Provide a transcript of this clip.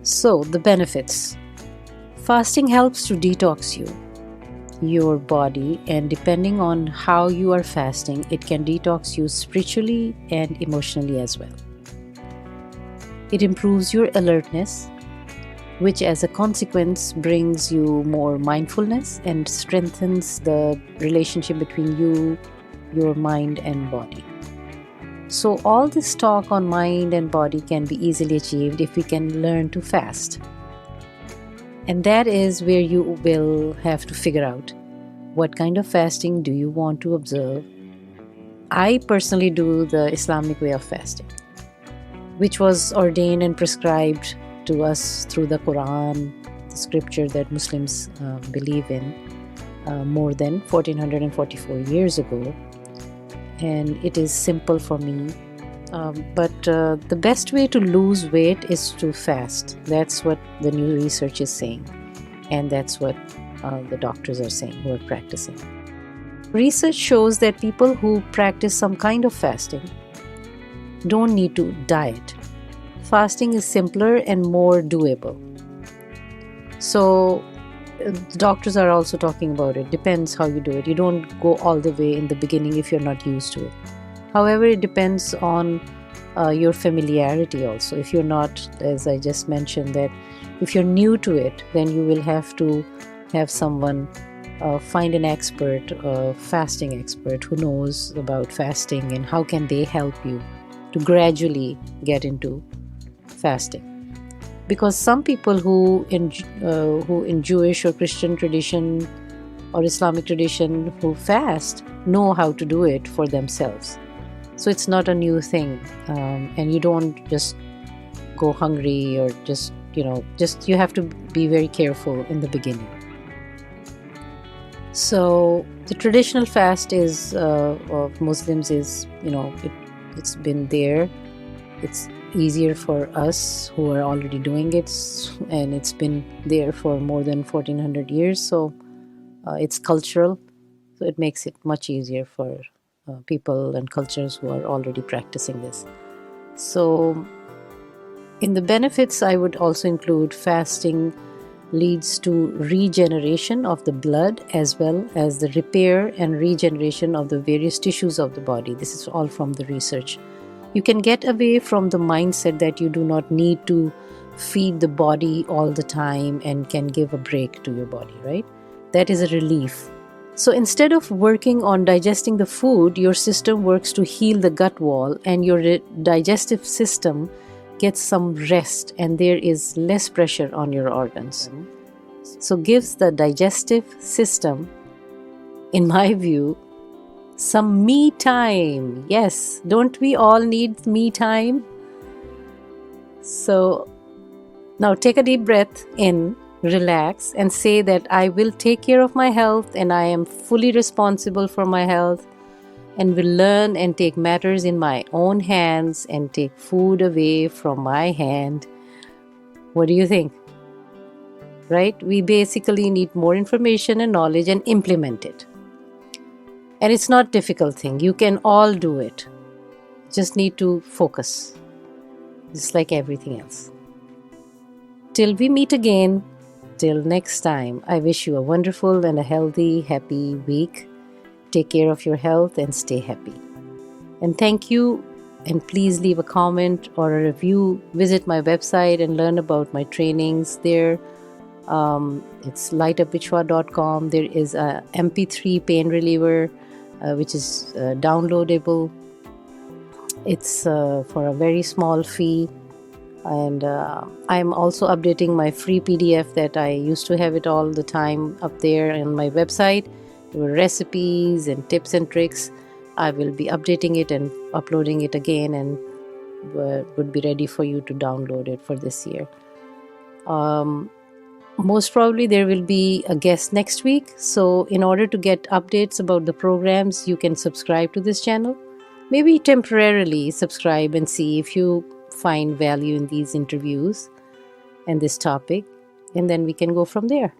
So, the benefits. Fasting helps to detox your body, and depending on how you are fasting, it can detox you spiritually and emotionally as well. It improves your alertness, which as a consequence brings you more mindfulness and strengthens the relationship between you, your mind and body. So all this talk on mind and body can be easily achieved if we can learn to fast. And that is where you will have to figure out what kind of fasting do you want to observe. I personally do the Islamic way of fasting, which was ordained and prescribed to us through the Quran, the scripture that Muslims believe in more than 1444 years ago. And it is simple for me. But the best way to lose weight is to fast. That's what the new research is saying. And that's what the doctors are saying who are practicing. Research shows that people who practice some kind of fasting don't need to diet. Fasting is simpler and more doable. So the doctors are also talking about it. Depends how you do it. You don't go all the way in the beginning if you're not used to it. However, it depends on your familiarity also. If you're not, as I just mentioned, that if you're new to it, then you will have to have someone find an expert, a fasting expert who knows about fasting and how can they help you to gradually get into fasting. Because some people who in Jewish or Christian tradition or Islamic tradition who fast know how to do it for themselves. So it's not a new thing, and you don't just go hungry or just you have to be very careful in the beginning. So the traditional fast is of Muslims is it's been there. It's easier for us who are already doing it, and it's been there for more than 1400 years. So it's cultural, so it makes it much easier for people and cultures who are already practicing this. So in the benefits, I would also include fasting leads to regeneration of the blood as well as the repair and regeneration of the various tissues of the body. This is all from the research. You can get away from the mindset that you do not need to feed the body all the time and can give a break to your body, right? That is a relief. So instead of working on digesting the food, your system works to heal the gut wall, and your digestive system gets some rest, and there is less pressure on your organs. So gives the digestive system, in my view, some me time. Yes, don't we all need me time? So now take a deep breath in, relax, and say that I will take care of my health and I am fully responsible for my health, and will learn and take matters in my own hands and take food away from my hand. What do you think? Right? We basically need more information and knowledge and implement it. And it's not a difficult thing. You can all do it. Just need to focus. Just like everything else. Till we meet again, till next time, I wish you a wonderful and a healthy, happy week. Take care of your health and stay happy. And thank you. And please leave a comment or a review. Visit my website and learn about my trainings there. It's lightupvichwa.com. There is a MP3 pain reliever, which is downloadable. It's for a very small fee. And I'm also updating my free PDF that I used to have it all the time up there on my website. There were recipes and tips and tricks. I will be updating it and uploading it again, and would be ready for you to download it for this year. Most probably there will be a guest next week. So in order to get updates about the programs, you can subscribe to this channel. Maybe temporarily subscribe and see if you find value in these interviews and this topic, and then we can go from there.